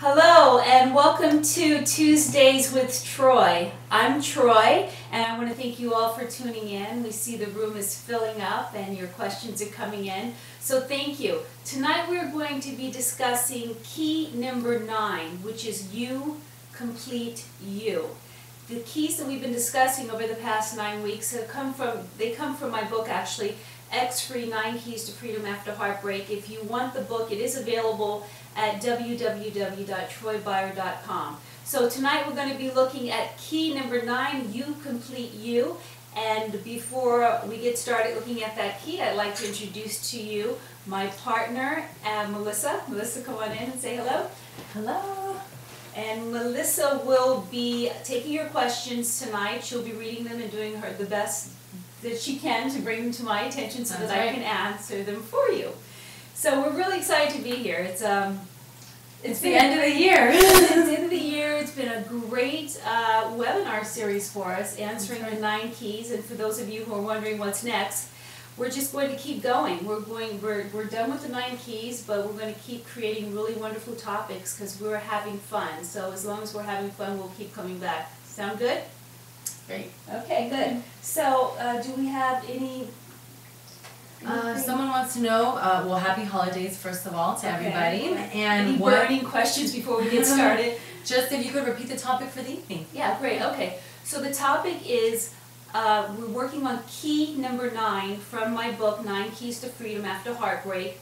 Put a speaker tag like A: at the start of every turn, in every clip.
A: Hello and welcome to Tuesdays with Troy. I'm Troy and I want to thank you all for tuning in. We see the room is filling up and your questions are coming in, so thank you. Tonight we're going to be discussing key number 9, which is you complete you. The keys that we've been discussing over the past 9 weeks come from my book actually, X-Free 9 Keys to Freedom After Heartbreak. If you want the book, it is available at www.troybyer.com. So tonight we're going to be looking at key number 9, you complete you. And before we get started looking at that key, I'd like to introduce to you my partner, Melissa. Melissa, come on in and say hello.
B: Hello.
A: And Melissa will be taking your questions tonight. She'll be reading them and doing the best that she can to bring them to my attention so that I can answer them for you. So we're really excited to be here. It's the
B: end of the year.
A: It's the end of the year. It's been a great webinar series for us, answering the 9 keys. And for those of you who are wondering what's next, we're just going to keep going. We're done with the 9 keys, but we're going to keep creating really wonderful topics because we're having fun. So as long as we're having fun, we'll keep coming back. Sound good?
B: Great.
A: Okay, good. So do we have any?
B: Someone wants to know, well, happy holidays first of all to everybody. And
A: any burning questions before we get started?
B: Just if you could repeat the topic for the evening.
A: Yeah, great. Okay. So the topic is, we're working on key number 9 from my book, 9 Keys to Freedom After Heartbreak.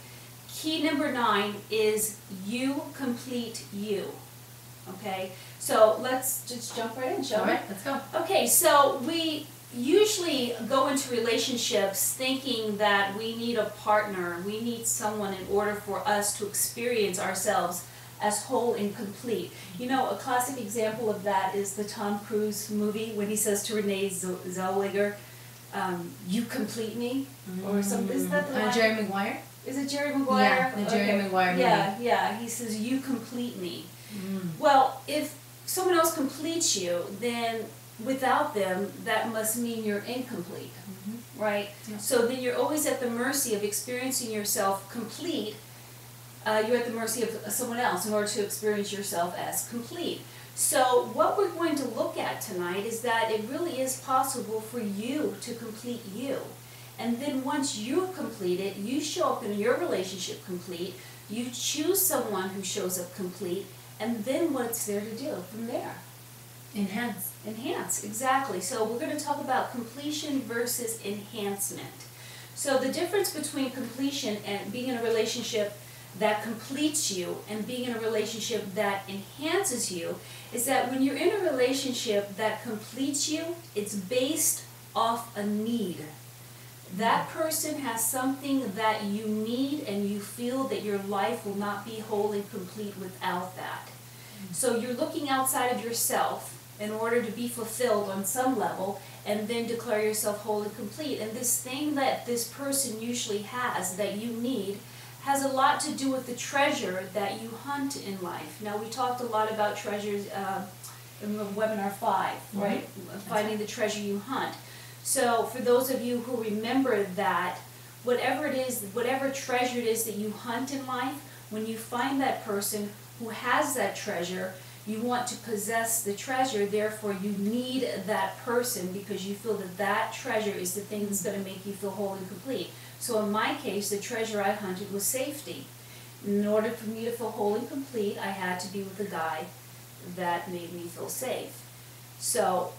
A: Key number 9 is you complete you. Okay? So let's just jump right in, shall we?
B: All right, let's go.
A: Okay, so we usually go into relationships thinking that we need a partner, we need someone in order for us to experience ourselves as whole and complete. You know, a classic example of that is the Tom Cruise movie when he says to Renee Zellweger, you complete me, or something. Is that the line?
B: Jerry Maguire?
A: Is it Jerry Maguire?
B: Yeah, the Jerry Maguire movie.
A: Yeah, he says, you complete me. Well, if someone else completes you, then without them, that must mean you're incomplete, right? Yeah. So then you're always at the mercy of experiencing yourself complete. You're at the mercy of someone else in order to experience yourself as complete. So what we're going to look at tonight is that it really is possible for you to complete you. And then once you've completed, you show up in your relationship complete, you choose someone who shows up complete, and then what's there to do from there?
B: Enhance.
A: Enhance, exactly. So we're going to talk about completion versus enhancement. So the difference between completion and being in a relationship that completes you and being in a relationship that enhances you is that when you're in a relationship that completes you, it's based off a need. That person has something that you need and you feel that your life will not be whole and complete without that. So you're looking outside of yourself in order to be fulfilled on some level and then declare yourself whole and complete. And this thing that this person usually has that you need has a lot to do with the treasure that you hunt in life. Now we talked a lot about treasures in webinar 5, right? Finding the treasure you hunt. So for those of you who remember that, whatever it is, whatever treasure it is that you hunt in life, when you find that person who has that treasure, you want to possess the treasure, therefore you need that person because you feel that that treasure is the thing that's going to make you feel whole and complete. So in my case, the treasure I hunted was safety. In order for me to feel whole and complete, I had to be with a guy that made me feel safe. So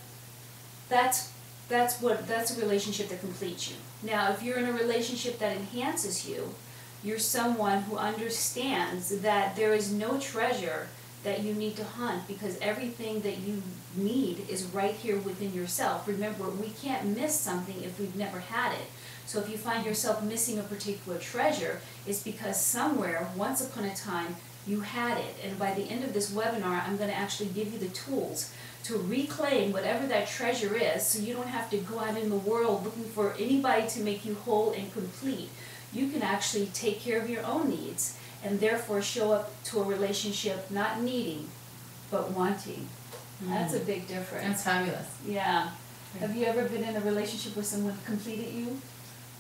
A: that's a relationship that completes you. Now, if you're in a relationship that enhances you, you're someone who understands that there is no treasure that you need to hunt because everything that you need is right here within yourself. Remember, we can't miss something if we've never had it. So if you find yourself missing a particular treasure, it's because somewhere, once upon a time, you had it. And by the end of this webinar, I'm going to actually give you the tools to reclaim whatever that treasure is so you don't have to go out in the world looking for anybody to make you whole and complete. You can actually take care of your own needs and therefore show up to a relationship not needing, but wanting. That's a big difference.
B: That's fabulous.
A: Yeah. Have you ever been in a relationship where someone completed you?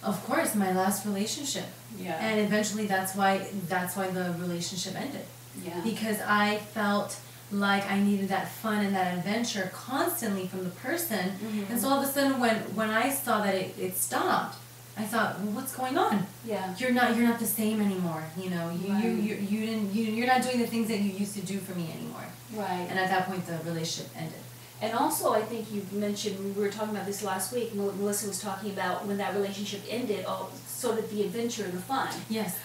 B: Of course, my last relationship.
A: Yeah.
B: And eventually that's why the relationship ended.
A: Yeah.
B: Because I felt like I needed that fun and that adventure constantly from the person. And so all of a sudden when I saw that it stopped, I thought, well, what's going on?
A: Yeah.
B: You're not the same anymore. You know, you're not doing the things that you used to do for me anymore.
A: Right.
B: And at that point the relationship ended.
A: And also, I think you mentioned, we were talking about this last week, Melissa was talking about when that relationship ended, so did the adventure and the fun.
B: Yes.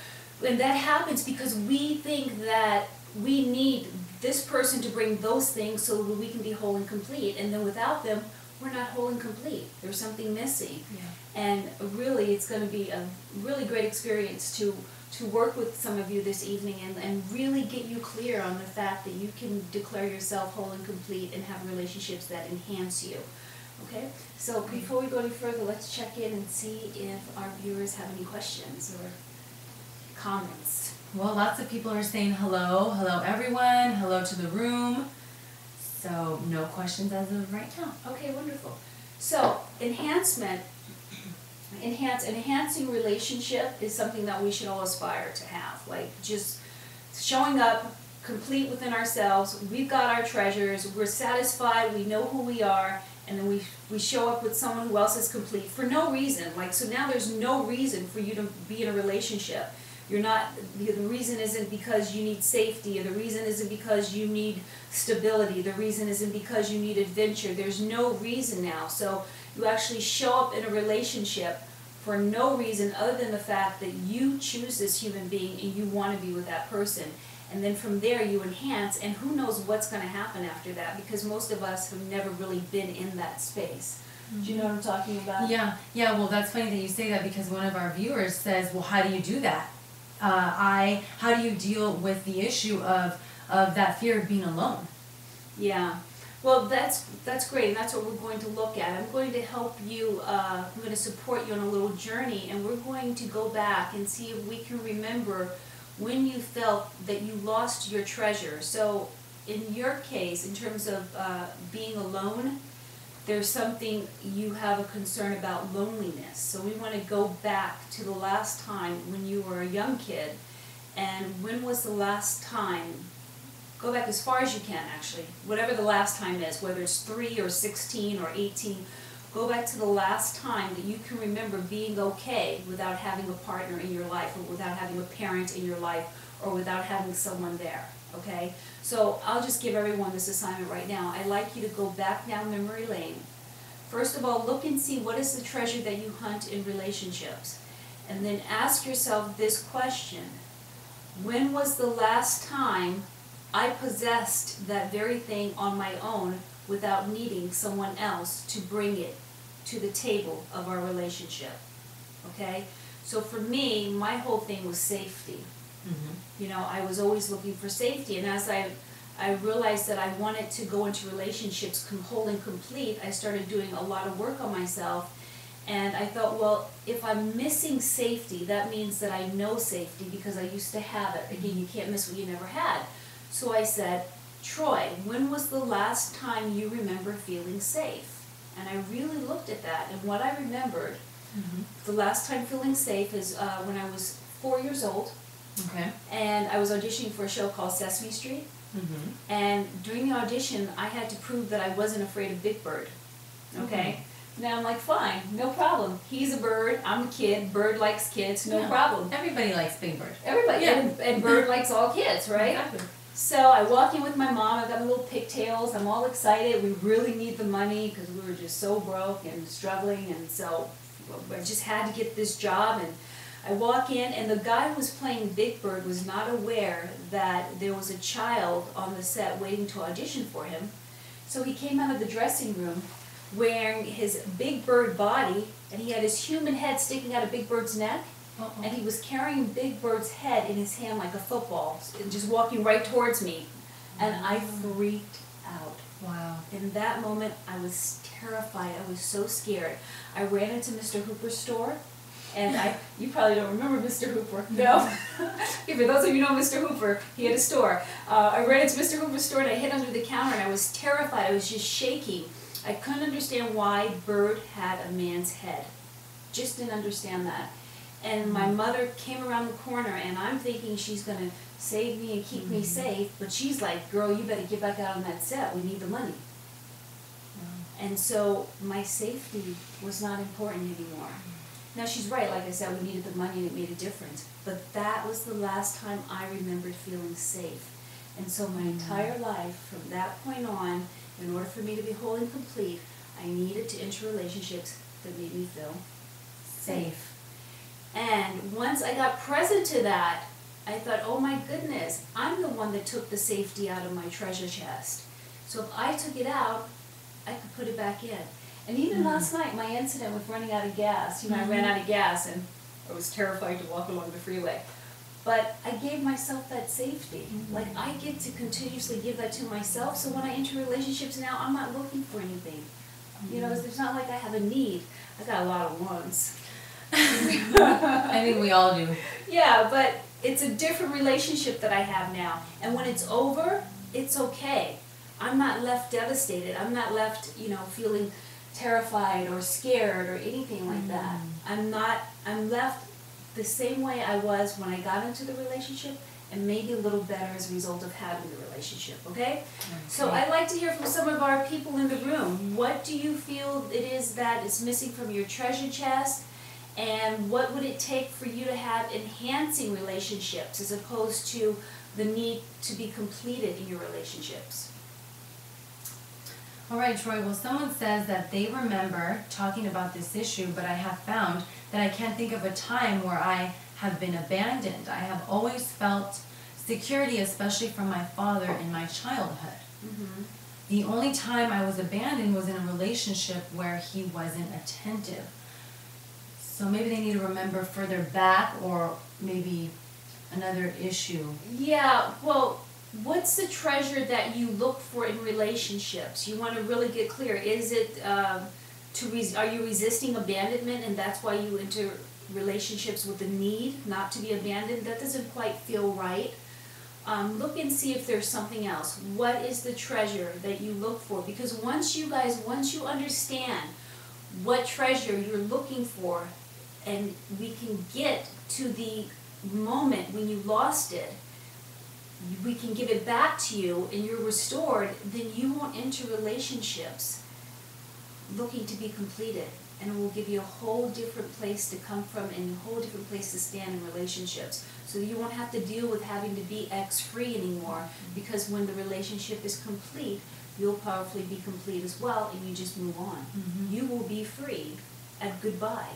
A: And that happens because we think that we need this person to bring those things so that we can be whole and complete, and then without them, we're not whole and complete. There's something missing.
B: Yeah.
A: And really, it's going to be a really great experience to work with some of you this evening and really get you clear on the fact that you can declare yourself whole and complete and have relationships that enhance you. Okay? So before we go any further, let's check in and see if our viewers have any questions or comments.
B: Well, lots of people are saying hello. Hello, everyone. Hello to the room. So, no questions as of right now.
A: Okay, wonderful. So, enhancing relationship is something that we should all aspire to have. Like, just showing up complete within ourselves. We've got our treasures. We're satisfied. We know who we are. And then we show up with someone who else is complete for no reason. Like, so now there's no reason for you to be in a relationship. You're not, the reason isn't because you need safety, or the reason isn't because you need stability, the reason isn't because you need adventure. There's no reason now. So you actually show up in a relationship for no reason other than the fact that you choose this human being and you want to be with that person. And then from there you enhance, and who knows what's going to happen after that, because most of us have never really been in that space. Do you know what I'm talking about?
B: Yeah, well, that's funny that you say that, because one of our viewers says, well, how do you do that? How do you deal with the issue of that fear of being alone?
A: Yeah, well, that's great, and that's what we're going to look at. I'm going to help you, I'm going to support you on a little journey, and we're going to go back and see if we can remember when you felt that you lost your treasure. So in your case, in terms of being alone, there's something you have a concern about loneliness. So we want to go back to the last time when you were a young kid. And when was the last time? Go back as far as you can, actually. Whatever the last time is, whether it's 3 or 16 or 18, go back to the last time that you can remember being okay without having a partner in your life, or without having a parent in your life, or without having someone there. Okay? So I'll just give everyone this assignment right now. I'd like you to go back down memory lane. First of all, look and see what is the treasure that you hunt in relationships. And then ask yourself this question. When was the last time I possessed that very thing on my own without needing someone else to bring it to the table of our relationship? Okay? So for me, my whole thing was safety. You know, I was always looking for safety, and as I realized that I wanted to go into relationships whole and complete, I started doing a lot of work on myself, and I thought, well, if I'm missing safety, that means that I know safety because I used to have it. Again, you can't miss what you never had. So I said, Troy, when was the last time you remember feeling safe? And I really looked at that, and what I remembered, the last time feeling safe is when I was 4 years old.
B: Okay.
A: And I was auditioning for a show called Sesame Street. And during the audition, I had to prove that I wasn't afraid of Big Bird. Okay? Now I'm like, fine, no problem. He's a bird, I'm a kid, Bird likes kids, no problem.
B: Everybody likes Big Bird.
A: Everybody, and Bird likes all kids, right?
B: Exactly.
A: So I walk in with my mom, I've got my little pigtails, I'm all excited, we really need the money because we were just so broke and struggling, and so I just had to get this job. And I walk in, and the guy who was playing Big Bird was not aware that there was a child on the set waiting to audition for him. So he came out of the dressing room wearing his Big Bird body, and he had his human head sticking out of Big Bird's neck, and he was carrying Big Bird's head in his hand like a football, and just walking right towards me. And I freaked out.
B: Wow. In
A: that moment, I was terrified. I was so scared. I ran into Mr. Hooper's store. And you probably don't remember Mr. Hooper. No. For those of you who know Mr. Hooper, he had a store. I ran into Mr. Hooper's store and I hid under the counter and I was terrified. I was just shaking. I couldn't understand why Bird had a man's head. Just didn't understand that. and my mother came around the corner, and I'm thinking she's going to save me and keep me safe, but she's like, girl, you better get back out on that set. We need the money. And so my safety was not important anymore. Now she's right, like I said, we needed the money and it made a difference. But that was the last time I remembered feeling safe. And so my entire life, from that point on, in order for me to be whole and complete, I needed to enter relationships that made me feel safe. And once I got present to that, I thought, oh my goodness, I'm the one that took the safety out of my treasure chest. So if I took it out, I could put it back in. And even last night, my incident with running out of gas, you know, I ran out of gas and I was terrified to walk along the freeway. But I gave myself that safety. Like, I get to continuously give that to myself, so when I enter relationships now, I'm not looking for anything. You know, it's not like I have a need. I got a lot of wants.
B: I think we all do.
A: Yeah, but it's a different relationship that I have now. And when it's over, it's okay. I'm not left devastated. I'm not left, you know, feeling terrified or scared or anything like that. I'm left the same way I was when I got into the relationship, and maybe a little better as a result of having the relationship, okay? So I'd like to hear from some of our people in the room. What do you feel it is that is missing from your treasure chest? And what would it take for you to have enhancing relationships as opposed to the need to be completed in your relationships?
B: All right, Troy, well, someone says that they remember talking about this issue, but I have found that I can't think of a time where I have been abandoned. I have always felt security, especially from my father in my childhood. The only time I was abandoned was in a relationship where he wasn't attentive. So maybe they need to remember further back, or maybe another issue.
A: Yeah, well, what's the treasure that you look for in relationships? You want to really get clear. Is it are you resisting abandonment, and that's why you enter relationships with the need not to be abandoned? That doesn't quite feel right. Look and see if there's something else. What is the treasure that you look for? Because once you understand what treasure you're looking for, and we can get to the moment when you lost it, we can give it back to you and you're restored, then you won't enter relationships looking to be completed. And it will give you a whole different place to come from and a whole different place to stand in relationships. So you won't have to deal with having to be ex-free anymore, because when the relationship is complete, you'll powerfully be complete as well, and you just move on. You will be free at goodbye.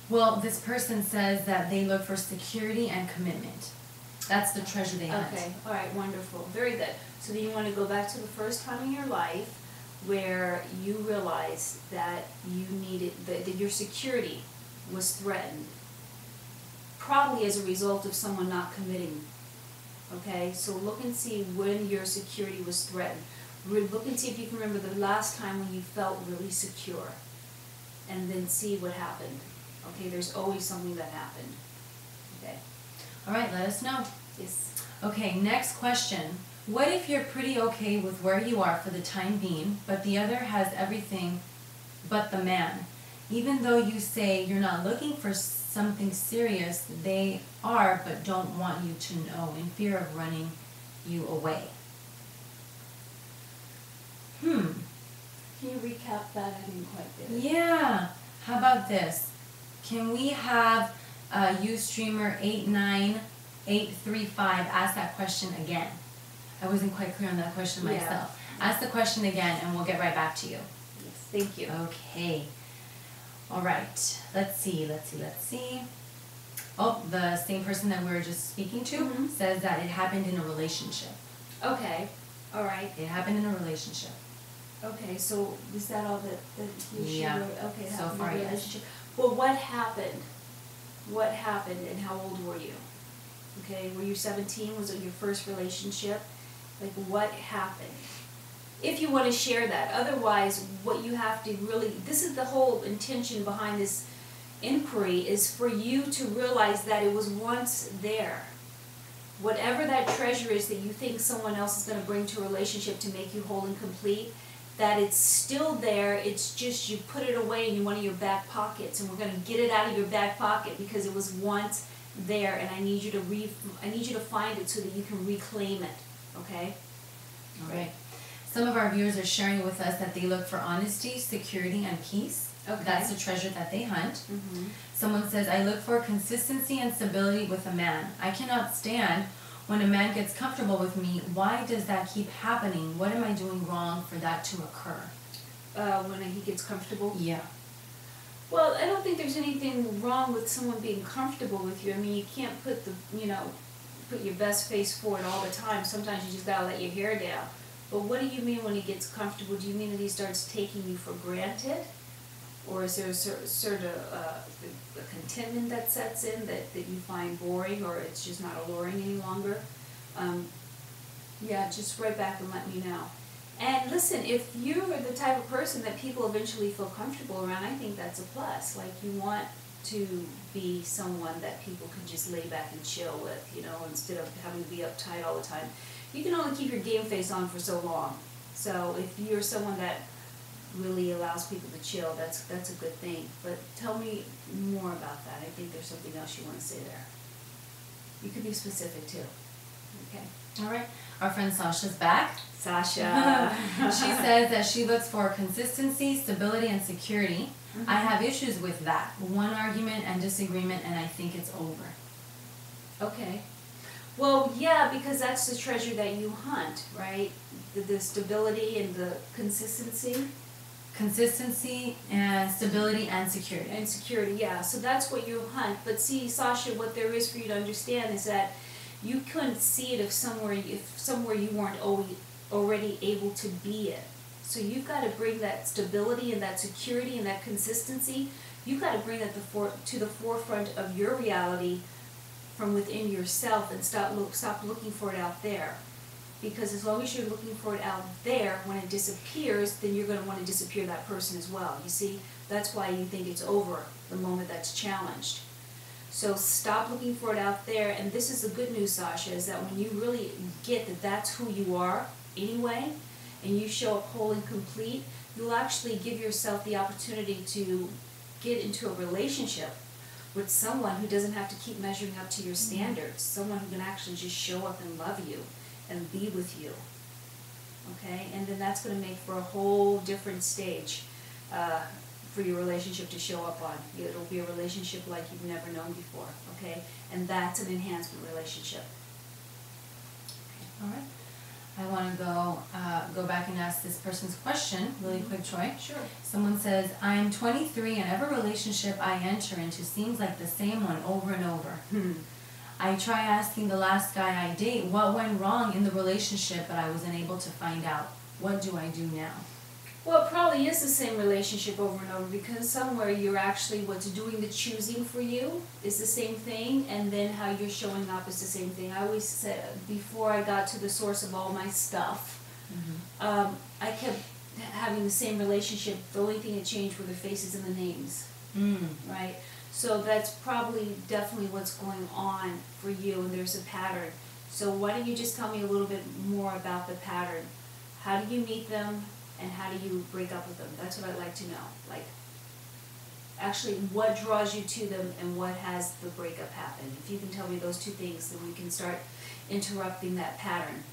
B: Well, this person says that they look for security and commitment. That's the treasure they hunt.
A: Okay, all right, wonderful, very good. So then you want to go back to the first time in your life where you realized that you needed, that your security was threatened, probably as a result of someone not committing. Okay, so look and see when your security was threatened. Look and see if you can remember the last time when you felt really secure, and then see what happened. Okay, there's always something that happened. Okay.
B: All right, let us know.
A: Yes.
B: Okay, next question. What if you're pretty okay with where you are for the time being, but the other has everything but the man? Even though you say you're not looking for something serious, they are, but don't want you to know, in fear of running you away.
A: Can you recap that? I didn't quite get it.
B: Yeah. How about this? Can we have Ustreamer 89835 ask that question again? I wasn't quite clear on that question myself. Ask the question again and we'll get right back to you.
A: Yes, thank you.
B: Okay. All right. Let's see. Oh, the same person that we were just speaking to says that it happened in a relationship.
A: Okay. All right.
B: It happened in a relationship.
A: Okay, so is that all that you
B: Yeah.
A: Okay, it
B: So
A: happened
B: far,
A: in a
B: yes.
A: relationship. Well, what happened? What happened, and how old were you? Okay, were you 17? Was it your first relationship? Like, what happened? If you want to share that. Otherwise, what you have to really, this is the whole intention behind this inquiry, is for you to realize that it was once there. Whatever that treasure is that you think someone else is going to bring to a relationship to make you whole and complete, that it's still there, it's just you put it away in one of your back pockets, and we're going to get it out of your back pocket because it was once there, and I need you to find it so that you can reclaim it, okay?
B: All right. Some of our viewers are sharing with us that they look for honesty, security, and peace.
A: Okay.
B: That's the treasure that they hunt.
A: Mm-hmm.
B: Someone says, I look for consistency and stability with a man. I cannot stand when a man gets comfortable with me. Why does that keep happening? What am I doing wrong for that to occur?
A: When he gets comfortable?
B: Yeah.
A: Well, I don't think there's anything wrong with someone being comfortable with you. I mean, you can't put put your best face forward all the time. Sometimes you just gotta let your hair down. But what do you mean when he gets comfortable? Do you mean that he starts taking you for granted? Or is there a sort of a contentment that sets in that you find boring, or it's just not alluring any longer? Yeah, just write back and let me know. And listen, if you're the type of person that people eventually feel comfortable around, I think that's a plus. Like, you want to be someone that people can just lay back and chill with, instead of having to be uptight all the time. You can only keep your game face on for so long. So if you're someone that really allows people to chill, that's a good thing. But tell me more about that. I think there's something else you want to say there. You could be specific too. Okay.
B: All right. Our friend Sasha's back.
A: Sasha.
B: She says that she looks for consistency, stability, and security.
A: Mm-hmm.
B: I have issues with that. One argument and disagreement, and I think it's over.
A: Okay. Well, yeah, because that's the treasure that you hunt, right? The stability and the consistency.
B: Consistency and stability and security.
A: And security, yeah. So that's what you hunt. But see, Sasha, what there is for you to understand is that you couldn't see it if somewhere you weren't already able to be it. So you've got to bring that stability and that security and that consistency. You've got to bring that to the forefront of your reality from within yourself, and stop looking for it out there. Because as long as you're looking for it out there, when it disappears, then you're going to want to disappear that person as well. You see, that's why you think it's over the moment that's challenged. So stop looking for it out there. And this is the good news, Sasha, is that when you really get that that's who you are anyway, and you show up whole and complete, you'll actually give yourself the opportunity to get into a relationship with someone who doesn't have to keep measuring up to your standards, someone who can actually just show up and love you and be with you, okay? And then that's going to make for a whole different stage for your relationship to show up on. It'll be a relationship like you've never known before, okay? And that's an enhancement relationship.
B: All right. I want to go back and ask this person's question really quick, Troy.
A: Sure.
B: Someone says, I'm 23 and every relationship I enter into seems like the same one over and over. I try asking the last guy I date what went wrong in the relationship, but I wasn't able to find out. What do I do now?
A: Well, it probably is the same relationship over and over, because somewhere you're actually, what's doing the choosing for you is the same thing, and then how you're showing up is the same thing. I always said, before I got to the source of all my stuff, I kept having the same relationship. The only thing that changed were the faces and the names, right? So that's probably definitely what's going on for you, and there's a pattern. So why don't you just tell me a little bit more about the pattern? How do you meet them? And how do you break up with them? That's what I'd like to know. Like, actually, what draws you to them, and what has the breakup happened? If you can tell me those two things, then we can start interrupting that pattern.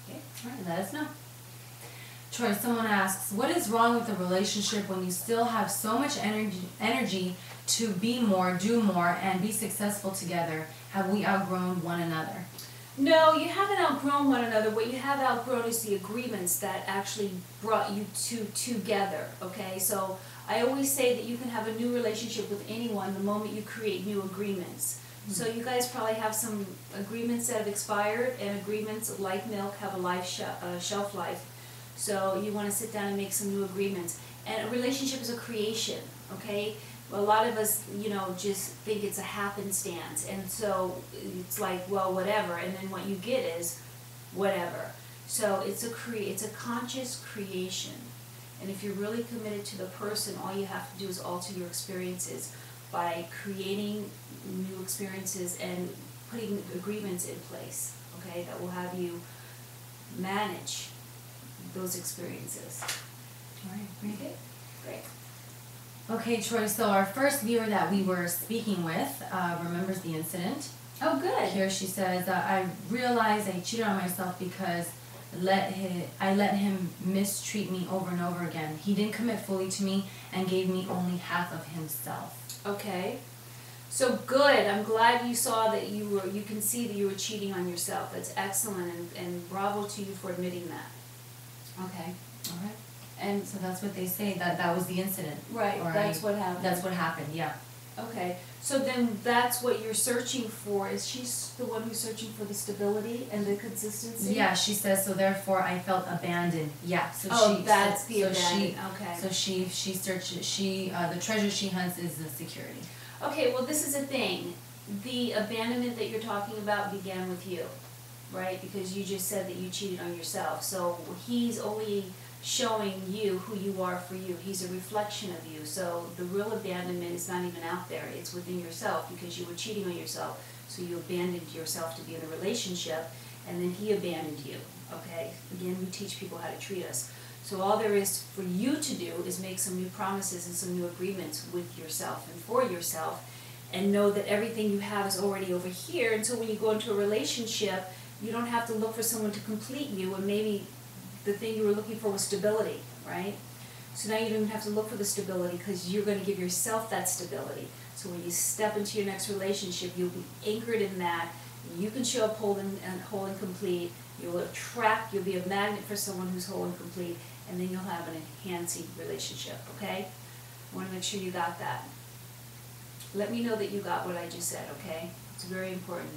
A: Okay?
B: All right, let us know. Troy, someone asks, what is wrong with a relationship when you still have so much energy to be more, do more, and be successful together? Have we outgrown one another?
A: No, you haven't outgrown one another. What you have outgrown is the agreements that actually brought you two together, okay? So I always say that you can have a new relationship with anyone the moment you create new agreements. So you guys probably have some agreements that have expired, and agreements like milk have a shelf life. So you want to sit down and make some new agreements. And a relationship is a creation, okay? A lot of us, just think it's a happenstance, and so it's like, well, whatever, and then what you get is whatever. So it's a conscious creation, and if you're really committed to the person, all you have to do is alter your experiences by creating new experiences and putting agreements in place, okay, that will have you manage those experiences.
B: All right, great.
A: Okay, great.
B: Okay, Troy, so our first viewer that we were speaking with remembers the incident.
A: Oh, good.
B: Here she says, I realized I cheated on myself because I let him mistreat me over and over again. He didn't commit fully to me and gave me only half of himself.
A: Okay. So good. I'm glad you saw that you can see that you were cheating on yourself. That's excellent, and bravo to you for admitting that. Okay.
B: All right.
A: And
B: So that's what they say, that was the incident.
A: right,
B: Or
A: that's what happened.
B: That's what happened, yeah.
A: Okay. So then that's what you're searching for. Is she the one who's searching for the stability and the consistency?
B: Yeah, she says, so therefore I felt abandoned. Yeah, so
A: Oh,
B: she,
A: that's
B: so,
A: the
B: so
A: abandoned.
B: she,
A: Okay.
B: So she searches, the treasure she hunts is the security.
A: Okay, well, this is a thing. The abandonment that you're talking about began with you, right? Because you just said that you cheated on yourself. So he's only showing you who you are for you. He's a reflection of you. So the real abandonment is not even out there. It's within yourself because you were cheating on yourself. So you abandoned yourself to be in a relationship, and then he abandoned you, okay? Again, we teach people how to treat us. So all there is for you to do is make some new promises and some new agreements with yourself and for yourself, and know that everything you have is already over here, until when you go into a relationship, you don't have to look for someone to complete you, and maybe the thing you were looking for was stability, right? So now you don't even have to look for the stability because you're going to give yourself that stability. So when you step into your next relationship, you'll be anchored in that. You can show up whole and complete. You'll attract, you'll be a magnet for someone who's whole and complete, and then you'll have an enhancing relationship, okay? I want to make sure you got that. Let me know that you got what I just said, okay? It's very important.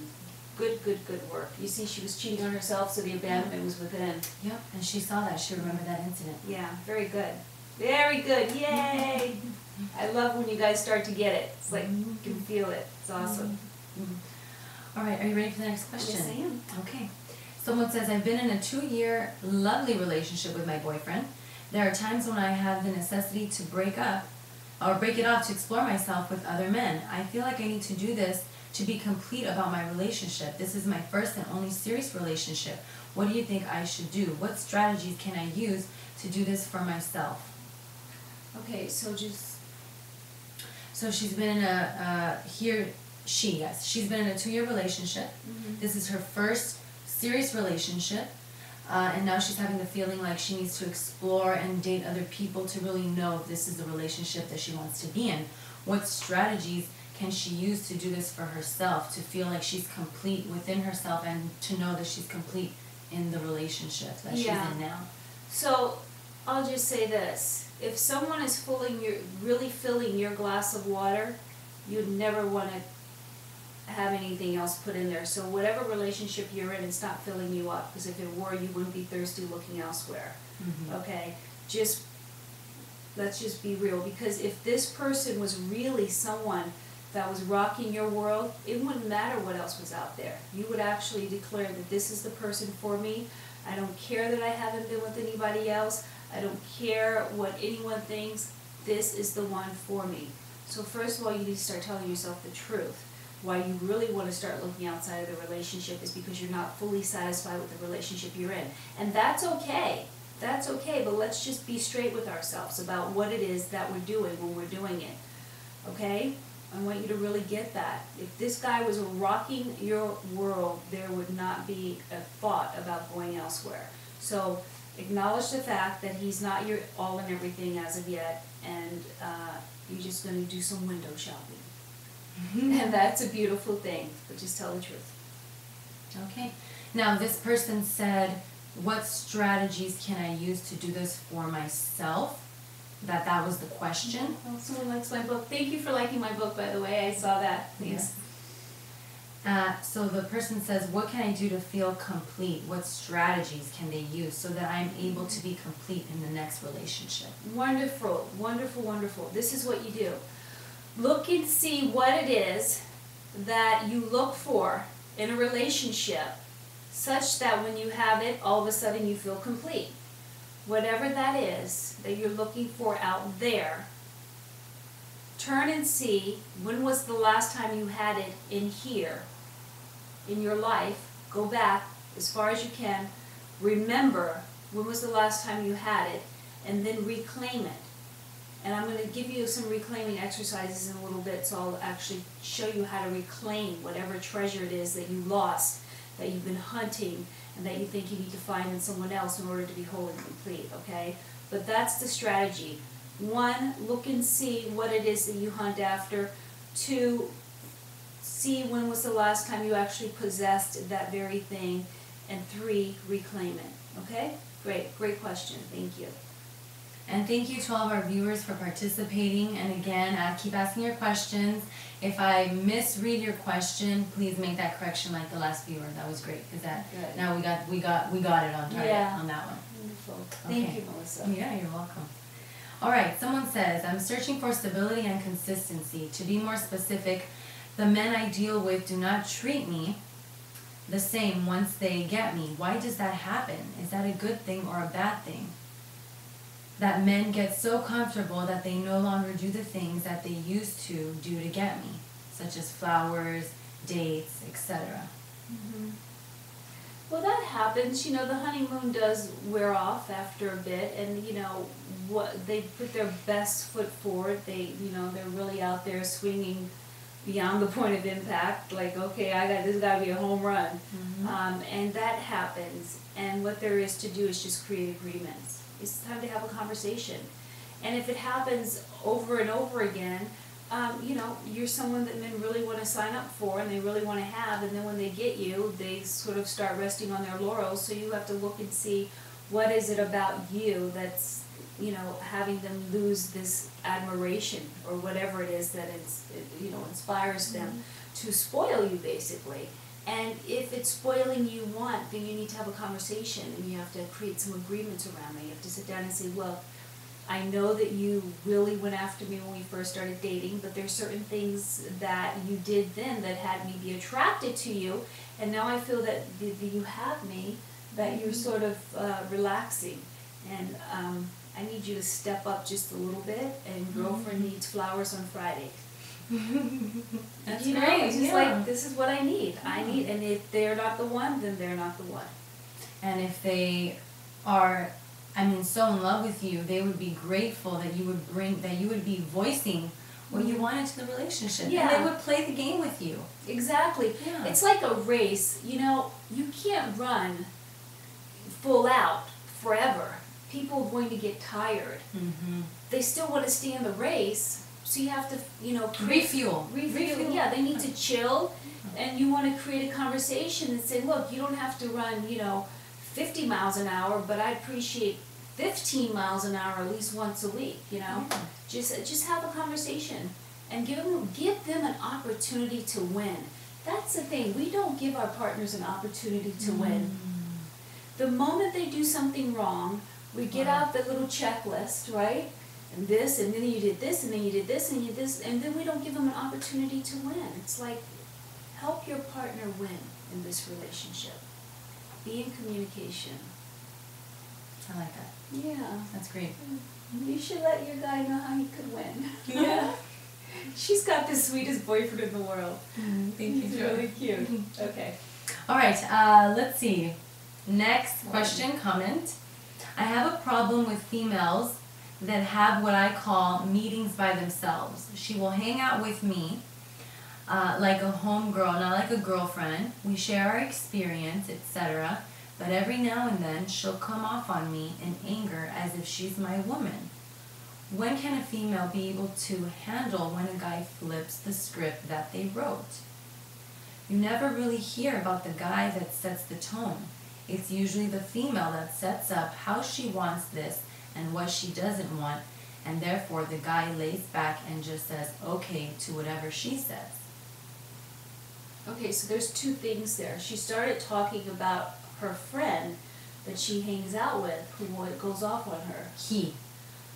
A: Good, good, good work. You see, she was cheating on herself, so the abandonment was within.
B: Yep, and she saw that. She remembered that incident.
A: Yeah, very good. Very good. Yay! I love when you guys start to get it. It's like you can feel it. It's awesome.
B: All right, are you ready for the next question?
A: Yes, I am.
B: Okay. Someone says, I've been in a 2-year lovely relationship with my boyfriend. There are times when I have the necessity to break it off to explore myself with other men. I feel like I need to do this to be complete about my relationship. This is my first and only serious relationship. What do you think I should do? What strategies can I use to do this for myself?
A: Okay, so
B: she's been in she's been in a 2-year relationship. This is her first serious relationship, and now she's having the feeling like she needs to explore and date other people to really know if this is the relationship that she wants to be in. What strategies can she use to do this for herself, to feel like she's complete within herself and to know that she's complete in the relationship that she's in now?
A: So I'll just say this. If someone is really filling your glass of water, you'd never want to have anything else put in there. So whatever relationship you're in, it's not filling you up, because if it were, you wouldn't be thirsty looking elsewhere. Okay? Let's just be real, because if this person was really someone that was rocking your world, it wouldn't matter what else was out there. You would actually declare that this is the person for me. I don't care that I haven't been with anybody else. I don't care what anyone thinks. This is the one for me. So first of all, you need to start telling yourself the truth. Why you really want to start looking outside of the relationship is because you're not fully satisfied with the relationship you're in. And that's okay. That's okay, but let's just be straight with ourselves about what it is that we're doing when we're doing it. Okay? I want you to really get that. If this guy was rocking your world, there would not be a thought about going elsewhere. So acknowledge the fact that he's not your all and everything as of yet, and you're just going to do some window shopping. And that's a beautiful thing, but just tell the truth.
B: Okay. Now this person said, what strategies can I use to do this for myself? That was the question.
A: Oh, someone likes my book. Thank you for liking my book, by the way. I saw that. Thanks.
B: So the person says, what can I do to feel complete? What strategies can they use so that I'm able to be complete in the next relationship?
A: Wonderful, wonderful, wonderful. This is what you do. Look and see what it is that you look for in a relationship, such that when you have it, all of a sudden you feel complete. Whatever that is that you're looking for out there, turn and see when was the last time you had it in here, in your life. Go back as far as you can. Remember when was the last time you had it, and then reclaim it. And I'm going to give you some reclaiming exercises in a little bit, so I'll actually show you how to reclaim whatever treasure it is that you lost, that you've been hunting, and that you think you need to find in someone else in order to be whole and complete, okay? But that's the strategy. 1, look and see what it is that you hunt after. 2, see when was the last time you actually possessed that very thing. And 3, reclaim it, okay? Great question, thank you.
B: And thank you to all of our viewers for participating. And again, keep asking your questions. If I misread your question, please make that correction like the last viewer. That was great, because now we got it on target on that one.
A: Wonderful. Thank you, Melissa.
B: Yeah, you're welcome. All right, someone says, I'm searching for stability and consistency. To be more specific, the men I deal with do not treat me the same once they get me. Why does that happen? Is that a good thing or a bad thing? That men get so comfortable that they no longer do the things that they used to do to get me, such as flowers, dates, etc.
A: Mm-hmm. Well, that happens. You know, the honeymoon does wear off after a bit, and you know what, they put their best foot forward. They're really out there swinging beyond the point of impact. Like, okay, this got to be a home run, and that happens. And what there is to do is just create agreements. It's time to have a conversation. And if it happens over and over again, you're someone that men really want to sign up for and they really want to have, and then when they get you, they sort of start resting on their laurels. So you have to look and see what is it about you that's, having them lose this admiration or whatever it is that inspires them to spoil you, basically. And if it's spoiling you want, then you need to have a conversation, and you have to create some agreements around it. You have to sit down and say, look, I know that you really went after me when we first started dating, but there's certain things that you did then that had me be attracted to you, and now I feel that you have me, that you're sort of relaxing. And I need you to step up just a little bit, and girlfriend needs flowers on Friday.
B: That's
A: great.
B: It's
A: just like, this is what I need. And if they're not the one, then they're not the one.
B: And if they are, so in love with you, they would be grateful that you would be voicing what you want into the relationship.
A: Yeah.
B: And they would play the game with you.
A: Exactly.
B: Yeah.
A: It's like a race. You can't run full out forever. People are going to get tired. They still want to stay in the race. So you have to,
B: refuel.
A: Yeah, they need to chill, and you want to create a conversation and say, look, you don't have to run, 50 miles an hour, but I appreciate 15 miles an hour at least once a week, Just have a conversation and give them an opportunity to win. That's the thing. We don't give our partners an opportunity to win. The moment they do something wrong, we get out the little checklist, right? And this, and then you did this, and then you did this, and you did this, and then we don't give them an opportunity to win. It's like, help your partner win in this relationship. Be in communication.
B: I like that.
A: Yeah.
B: That's great.
A: You should let your guy know how he could win.
B: Yeah.
A: She's got the sweetest boyfriend in the world.
B: Thank you,
A: He's
B: Jo.
A: really cute. Okay.
B: All right, let's see. Next question, comment. I have a problem with females that have what I call meetings by themselves. She will hang out with me like a homegirl, not like a girlfriend. We share our experience, etc. But every now and then she'll come off on me in anger as if she's my woman. When can a female be able to handle when a guy flips the script that they wrote? You never really hear about the guy that sets the tone. It's usually the female that sets up how she wants this and what she doesn't want, and therefore the guy lays back and just says okay to whatever she says.
A: Okay, so there's two things there. She started talking about her friend that she hangs out with, who goes off on her.
B: He.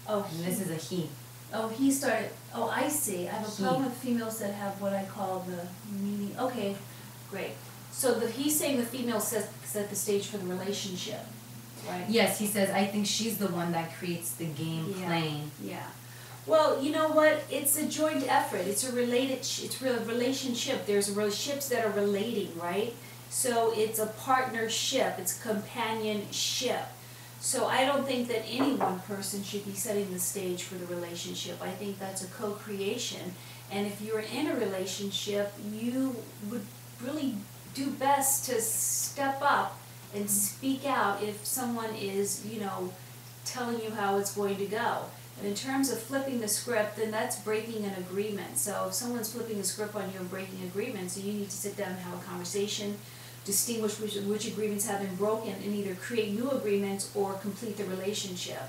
A: Oh,
B: And this is a he.
A: Oh, he started. Oh, I see. I have a problem with females that have what I call the meaning. Okay, great. So he's saying the female set the stage for the relationship, right?
B: Yes, he says, I think she's the one that creates the game playing.
A: Yeah. Well, you know what? It's a joint effort. It's a relationship. There's relationships that are relating, right? So it's a partnership. It's companionship. So I don't think that any one person should be setting the stage for the relationship. I think that's a co-creation. And if you're in a relationship, you would really do best to step up and speak out if someone is, telling you how it's going to go. And in terms of flipping the script, then that's breaking an agreement. So if someone's flipping the script on you and breaking an agreement, so you need to sit down and have a conversation, distinguish which agreements have been broken, and either create new agreements or complete the relationship.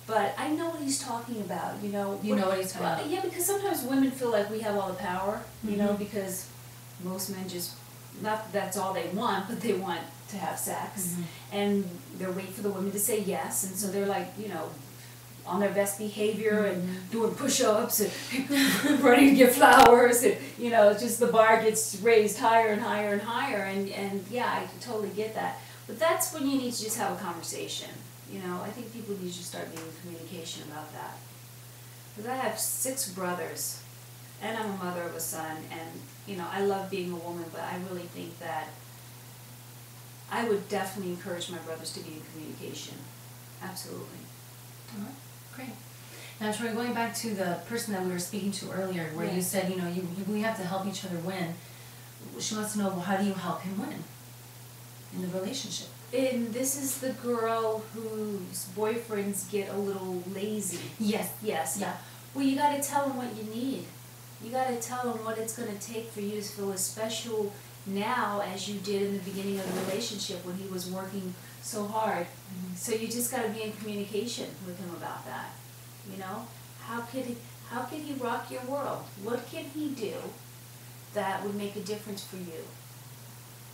A: But I know what he's talking about,
B: You know what he's talking about?
A: Yeah, because sometimes women feel like we have all the power, because most men just, not that that's all they want, but they want to have sex. And they're waiting for the women to say yes, and so they're like, on their best behavior and doing push-ups and running to get flowers, and just the bar gets raised higher and higher and higher, and yeah, I totally get that. But that's when you need to just have a conversation. I think people need to start being in communication about that. Because I have 6 brothers, and I'm a mother of a son, and I love being a woman, but I really think that I would definitely encourage my brothers to be in communication. Absolutely.
B: All right. Great. Now, Troy, going back to the person that we were speaking to earlier, where you said, we have to help each other win. She wants to know, well, how do you help him win in the relationship?
A: And this is the girl whose boyfriends get a little lazy.
B: Yes.
A: Yes.
B: Yeah.
A: Well, you got to tell them what you need. You got to tell them what it's going to take for you to feel as special now as you did in the beginning of the relationship when he was working so hard. So you just got to be in communication with him about that. How could he rock your world? What can he do that would make a difference for you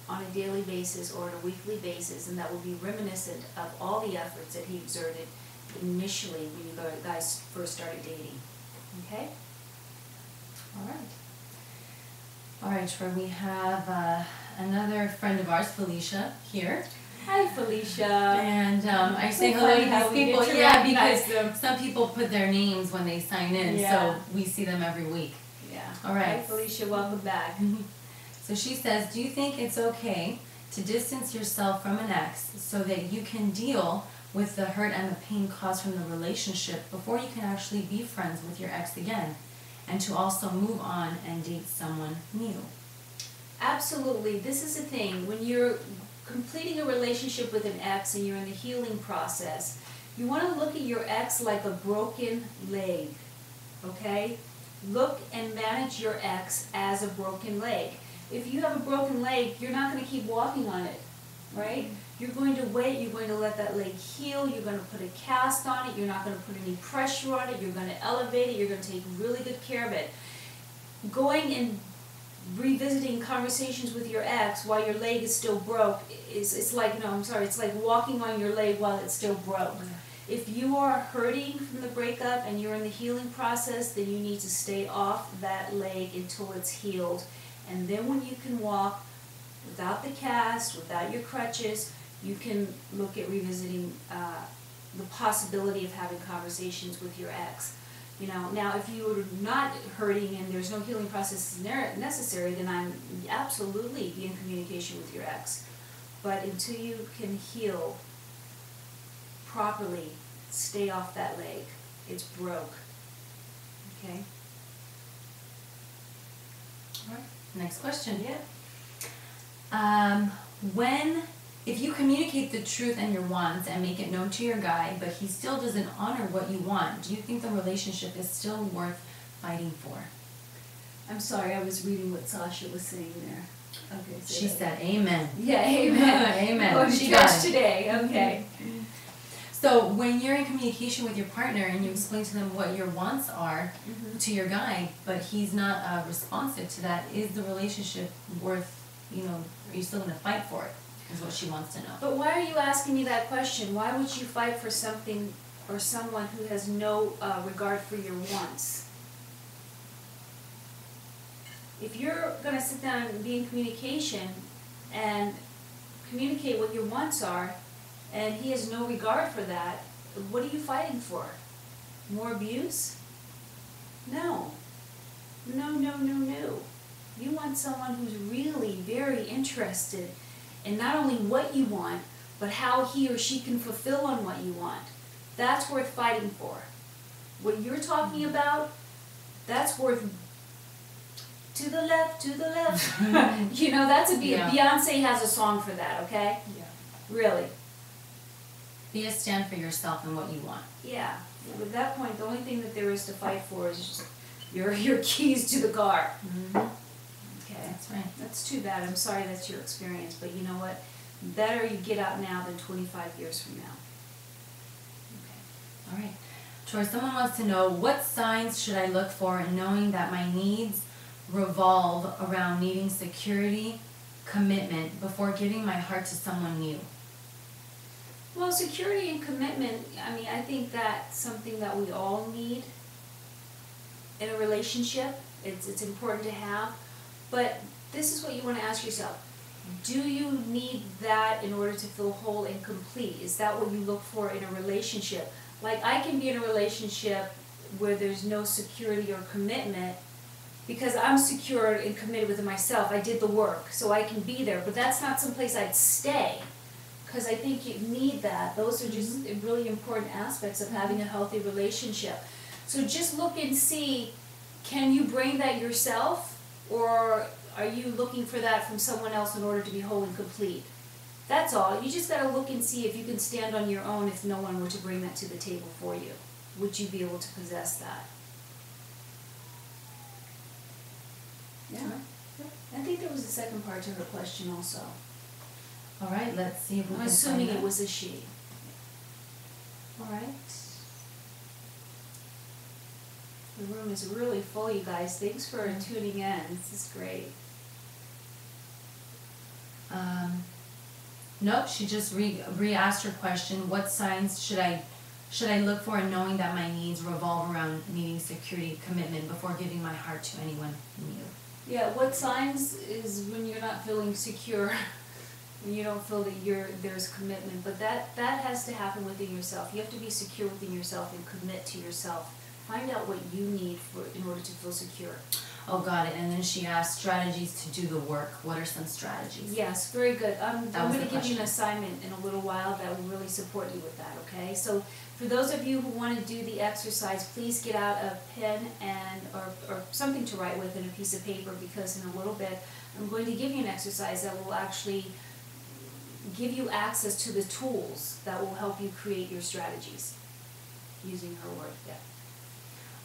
A: on a daily basis or on a weekly basis, and that would be reminiscent of all the efforts that he exerted initially when you guys first started dating? Okay?
B: All right. All right, Troy, we have another friend of ours, Felicia, here.
A: Hi, Felicia.
B: And I say
A: So
B: hello
A: funny
B: to
A: how
B: these
A: we
B: people.
A: get to
B: Yeah,
A: recognize
B: because
A: them.
B: some people put their names when they sign in,
A: Yeah.
B: so we see them every week.
A: Yeah.
B: All right.
A: Hi, Felicia. Welcome back.
B: So she says, do you think it's okay to distance yourself from an ex so that you can deal with the hurt and the pain caused from the relationship before you can actually be friends with your ex again, and to also move on and date someone new?
A: Absolutely. This is the thing. When you're completing a relationship with an ex and you're in the healing process, you want to look at your ex like a broken leg, okay? Look and manage your ex as a broken leg. If you have a broken leg, you're not going to keep walking on it, right? You're going to wait, you're going to let that leg heal, you're going to put a cast on it, you're not going to put any pressure on it, you're going to elevate it, you're going to take really good care of it. Going and revisiting conversations with your ex while your leg is still broke it's like walking on your leg while it's still broke. If you are hurting from the breakup and you're in the healing process, then you need to stay off that leg until it's healed. And then when you can walk without the cast, without your crutches, you can look at revisiting the possibility of having conversations with your ex. Now if you're not hurting and there's no healing process necessary, then I'm absolutely be in communication with your ex. But until you can heal properly, stay off that leg. It's broke. Okay?
B: All right. Next question.
A: Yeah.
B: If you communicate the truth and your wants and make it known to your guy, but he still doesn't honor what you want, do you think the relationship is still worth fighting for?
A: I'm sorry, I was reading what Sasha was saying there. Okay.
B: She said amen.
A: Yeah, amen.
B: Amen.
A: Oh,
B: She
A: she
B: got it.
A: today. Okay.
B: So when you're in communication with your partner and you explain to them what your wants are to your guy, but he's not responsive to that, is the relationship worth, are you still going to fight for it? Is what she wants to know.
A: But why are you asking me that question? Why would you fight for something or someone who has no regard for your wants? If you're going to sit down and be in communication and communicate what your wants are, and he has no regard for that, what are you fighting for? More abuse? No. No, no, no, no. You want someone who's really very interested in not only what you want, but how he or she can fulfill on what you want. That's worth fighting for. What you're talking about, that's worth to the left, to the left. You know, that's Beyonce has a song for that, okay?
B: Yeah.
A: Really.
B: Be a stand for yourself and what you want.
A: Yeah. At that point, the only thing that there is to fight for is just your keys to the car.
B: Mm-hmm.
A: Okay.
B: That's right.
A: That's too bad. I'm sorry that's your experience, but you know what? Better you get out now than 25 years from now.
B: All right. Troy, someone wants to know, what signs should I look for in knowing that my needs revolve around needing security, commitment, before giving my heart to someone new?
A: Well, security and commitment, I mean, I think that's something that we all need in a relationship. It's important to have. But this is what you want to ask yourself. Do you need that in order to feel whole and complete? Is that what you look for in a relationship? Like, I can be in a relationship where there's no security or commitment because I'm secure and committed with myself. I did the work, so I can be there. But that's not someplace I'd stay, because I think you need that. Those are just really important aspects of having a healthy relationship. So just look and see, can you bring that yourself, or are you looking for that from someone else in order to be whole and complete? That's all. You just got to look and see if you can stand on your own if no one were to bring that to the table for you. Would you be able to possess that? Yeah. I think there was a second part to her question also.
B: All right, let's see if we
A: I'm
B: can
A: assuming
B: find
A: it
B: that.
A: was a she.
B: All right.
A: The room is really full, you guys. Thanks for tuning in. This is great.
B: Nope, she just re-asked her question. What signs should I look for in knowing that my needs revolve around needing security, commitment, before giving my heart to anyone new?
A: Yeah, what signs is when you're not feeling secure, when you don't feel that there's commitment. But that has to happen within yourself. You have to be secure within yourself and commit to yourself. Find out what you need in order to feel secure.
B: Oh, got it. And then she asked strategies to do the work. What are some strategies?
A: Yes, very good. I'm
B: That was
A: going to
B: the
A: give you an
B: question.
A: assignment in a little while that will really support you with that, okay? So for those of you who want to do the exercise, please get out a pen and or something to write with and a piece of paper, because in a little bit I'm going to give you an exercise that will actually give you access to the tools that will help you create your strategies using her word. Yeah.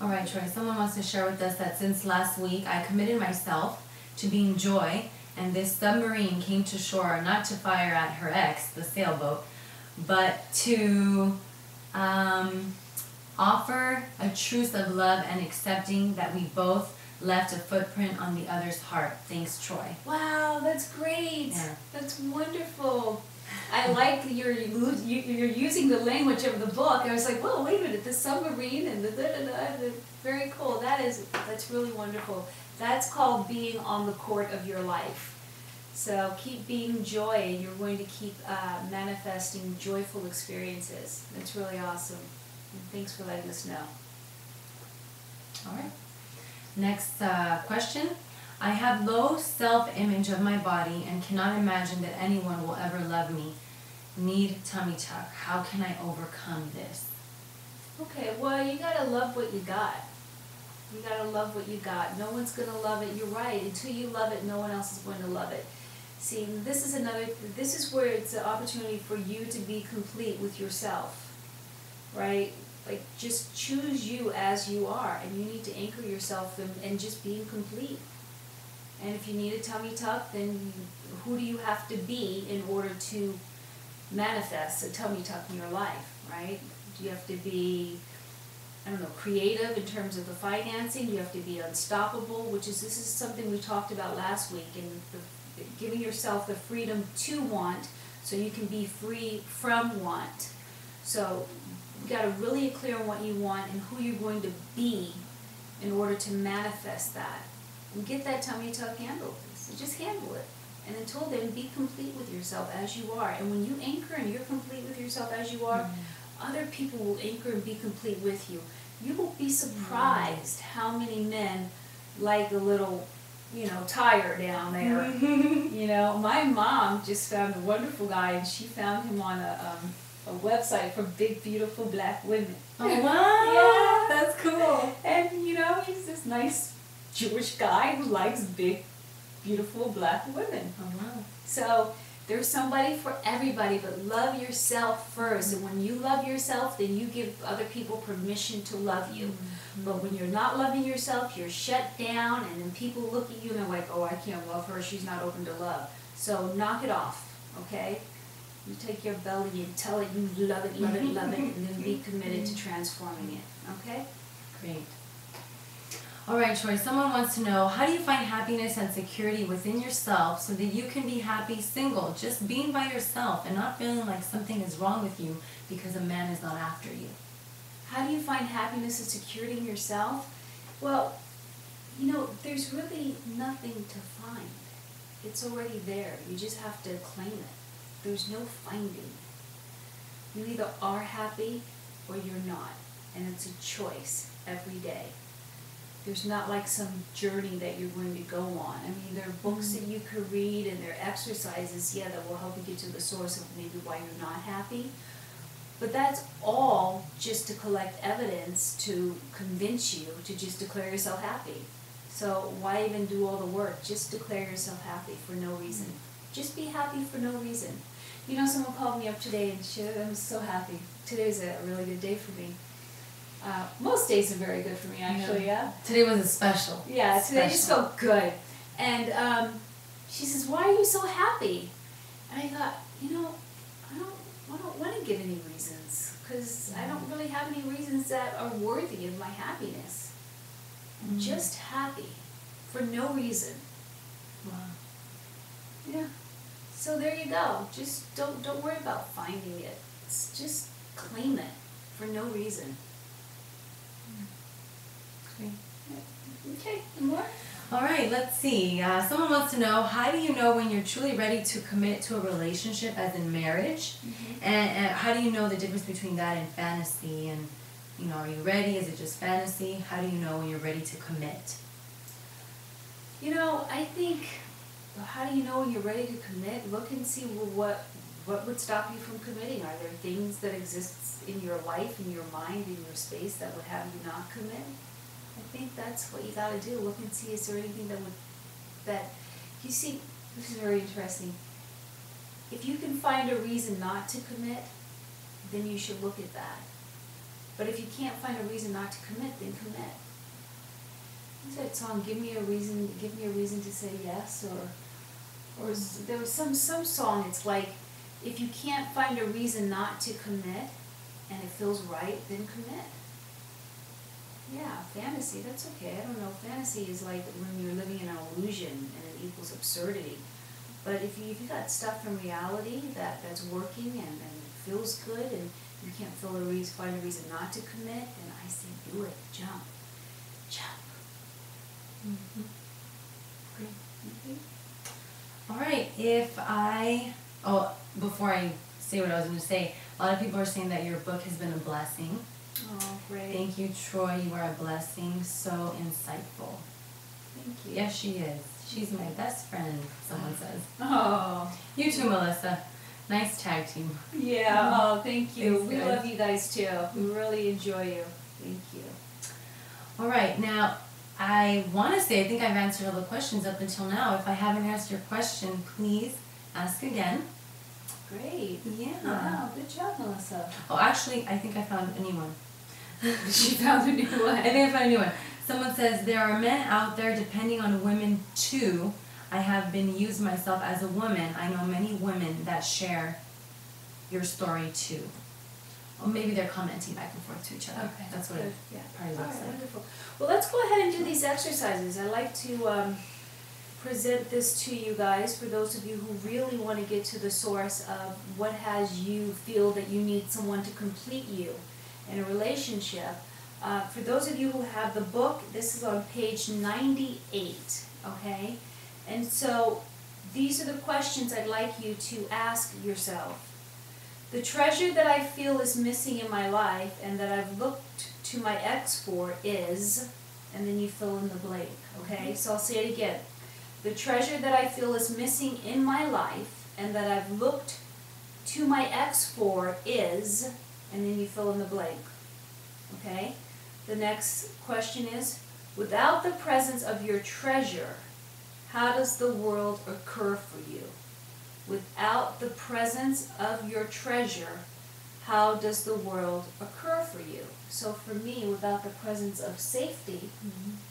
B: All right, Troy, someone wants to share with us that since last week I committed myself to being Joy, and this submarine came to shore not to fire at her ex, the sailboat, but to offer a truce of love and accepting that we both left a footprint on the other's heart. Thanks, Troy.
A: Wow, that's great.
B: Yeah.
A: That's wonderful. I like you're using the language of the book. I was like, whoa, wait a minute, the submarine and the da-da-da. Very cool. That's really wonderful. That's called being on the court of your life. So keep being joy, and you're going to keep manifesting joyful experiences. That's really awesome. And thanks for letting us know.
B: All right. Next question. I have low self-image of my body and cannot imagine that anyone will ever love me. Need tummy tuck. How can I overcome this?
A: Okay, well, you gotta love what you got. You gotta love what you got. No one's gonna love it. You're right. Until you love it, no one else is going to love it. See, this is where it's an opportunity for you to be complete with yourself, right? Like, just choose you as you are, and you need to anchor yourself in just being complete. And if you need a tummy tuck, then who do you have to be in order to manifest a tummy tuck in your life, right? Do you have to be, I don't know, creative in terms of the financing? Do you have to be unstoppable? This is something we talked about last week, and giving yourself the freedom to want so you can be free from want. So you got to really get clear on what you want and who you're going to be in order to manifest that. And get that tummy tuck handled. So just handle it. And until then, be complete with yourself as you are. And when you anchor and you're complete with yourself as you are, other people will anchor and be complete with you. You will be surprised how many men like a little tire down there. My mom just found a wonderful guy, and she found him on a website for big, beautiful black women.
B: Oh, wow.
A: Yeah.
B: That's cool.
A: And, he's this nice Jewish guy who likes big, beautiful black women.
B: Oh, wow.
A: So there's somebody for everybody, but love yourself first. And when you love yourself, then you give other people permission to love you. But when you're not loving yourself, you're shut down, and then people look at you and they're like, oh, I can't love her, she's not open to love. So knock it off, okay? You take your belly and tell it you love it, love it, love it, and then be committed to transforming it, okay?
B: Great. All right, Troy, someone wants to know, how do you find happiness and security within yourself so that you can be happy single, just being by yourself and not feeling like something is wrong with you because a man is not after you?
A: How do you find happiness and security in yourself? Well, there's really nothing to find. It's already there. You just have to claim it. There's no finding. You either are happy or you're not, and it's a choice every day. There's not like some journey that you're going to go on. I mean, there are books that you could read, and there are exercises, that will help you get to the source of maybe why you're not happy. But that's all just to collect evidence to convince you to just declare yourself happy. So why even do all the work? Just declare yourself happy for no reason. Just be happy for no reason. Someone called me up today and I'm so happy. Today's a really good day for me. Most days are very good for me, actually, yeah.
B: Today was a special.
A: Yeah, today just felt good. And she says, why are you so happy? And I thought, I don't want to give any reasons, because I don't really have any reasons that are worthy of my happiness. I'm just happy for no reason.
B: Wow.
A: Yeah. So there you go. Just don't worry about finding it. Just claim it for no reason.
B: Great.
A: Okay, more?
B: All right, let's see. Someone wants to know, how do you know when you're truly ready to commit to a relationship, as in marriage? And how do you know the difference between that and fantasy? And, are you ready? Is it just fantasy? How do you know when you're ready to commit?
A: I think, how do you know when you're ready to commit? Look and see what would stop you from committing. Are there things that exist in your life, in your mind, in your space that would have you not commit? I think that's what you got to do. Look and see, is there anything you see, this is very interesting. If you can find a reason not to commit, then you should look at that. But if you can't find a reason not to commit, then commit. What's that song? Give me a reason to say yes, or there was some song. It's like, if you can't find a reason not to commit, and it feels right, then commit. Yeah, fantasy, that's okay. I don't know, fantasy is like when you're living in an illusion and it equals absurdity. But if you got stuff from reality that's working and it feels good, and you can't find a reason not to commit, then I say do it. Jump.
B: Great. All right, before I say what I was going to say, a lot of people are saying that your book has been a blessing.
A: Oh, great.
B: Thank you, Troy. You are a blessing. So insightful.
A: Thank you.
B: Yes, she is. She's my best friend, someone says.
A: Oh.
B: You too, Melissa. Nice tag team.
A: Yeah, oh, thank you.
B: Thanks,
A: we
B: guys.
A: love you guys too. We really enjoy you. Thank you.
B: All right, now, I want to say, I think I've answered all the questions up until now. If I haven't answered your question, please ask again.
A: Great.
B: Yeah.
A: Wow, good job, Melissa.
B: Oh, actually, I think I found a new one.
A: She found a new one.
B: I think I found a new one. Someone says, there are men out there depending on women too. I have been used myself as a woman. I know many women that share your story too. Or maybe they're commenting back and forth to each other.
A: Okay,
B: That's what it probably
A: All
B: looks
A: right,
B: like.
A: wonderful. Well, let's go ahead and do these exercises. I'd like to present this to you guys for those of you who really want to get to the source of what has you feel that you need someone to complete you in a relationship. For those of you who have the book, this is on page 98, okay? And so these are the questions I'd like you to ask yourself. The treasure that I feel is missing in my life and that I've looked to my ex for is, and then you fill in the blank, okay? So I'll say it again. The treasure that I feel is missing in my life and that I've looked to my ex for is, and then you fill in the blank. Okay? The next question is, without the presence of your treasure, how does the world occur for you? Without the presence of your treasure, how does the world occur for you? So for me, without the presence of safety,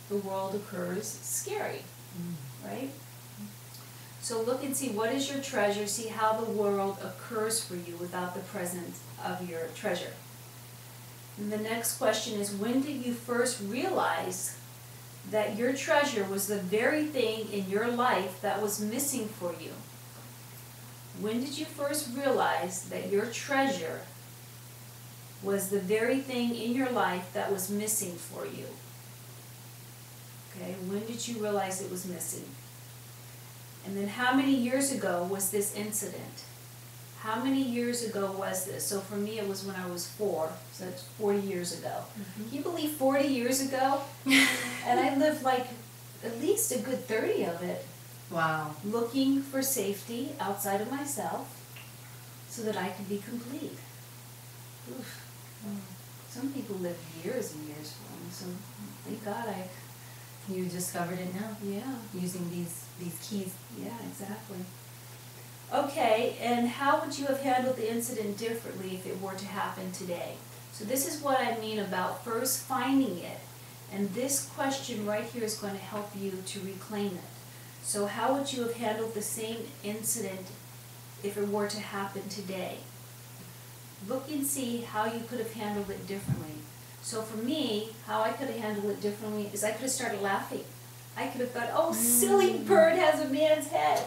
A: the world occurs scary, right? So look and see, what is your treasure? See how the world occurs for you without the presence of your treasure. And the next question is, when did you first realize that your treasure was the very thing in your life that was missing for you? When did you first realize that your treasure was the very thing in your life that was missing for you? Okay, when did you realize it was missing? And then how many years ago was this incident? How many years ago was this? So for me it was when I was 4, so that's 40 years ago. Can you believe 40 years ago? And I lived like at least a good 30 of it.
B: Wow.
A: Looking for safety outside of myself so that I could be complete. Oof. Some people live years and years for them, so thank God
B: You discovered it now,
A: yeah.
B: using these keys.
A: Yeah, exactly. Okay, and how would you have handled the incident differently if it were to happen today? So this is what I mean about first finding it. And this question right here is going to help you to reclaim it. So how would you have handled the same incident if it were to happen today? Look and see how you could have handled it differently. So for me, how I could have handled it differently is I could have started laughing. I could have thought, oh, silly bird has a man's head.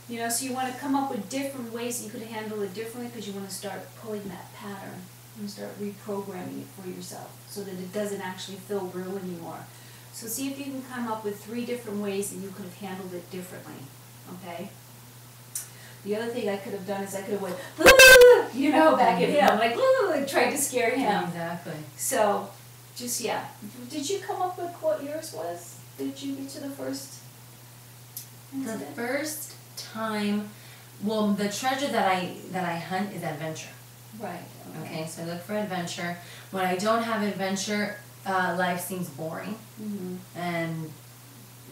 A: You know, so you want to come up with different ways that you could handle it differently because you want to start pulling that pattern and start reprogramming it for yourself so that it doesn't actually feel real anymore. So see if you can come up with 3 different ways that you could have handled it differently, okay? The other thing I could have done is I could have went, you know, back at him, like tried to scare him.
B: Exactly.
A: So, just, yeah. Did you come up with what yours was? Did you get to the first incident?
B: The first time, well, the treasure that I hunt is adventure.
A: Right.
B: Okay, so I look for adventure. When I don't have adventure, life seems boring and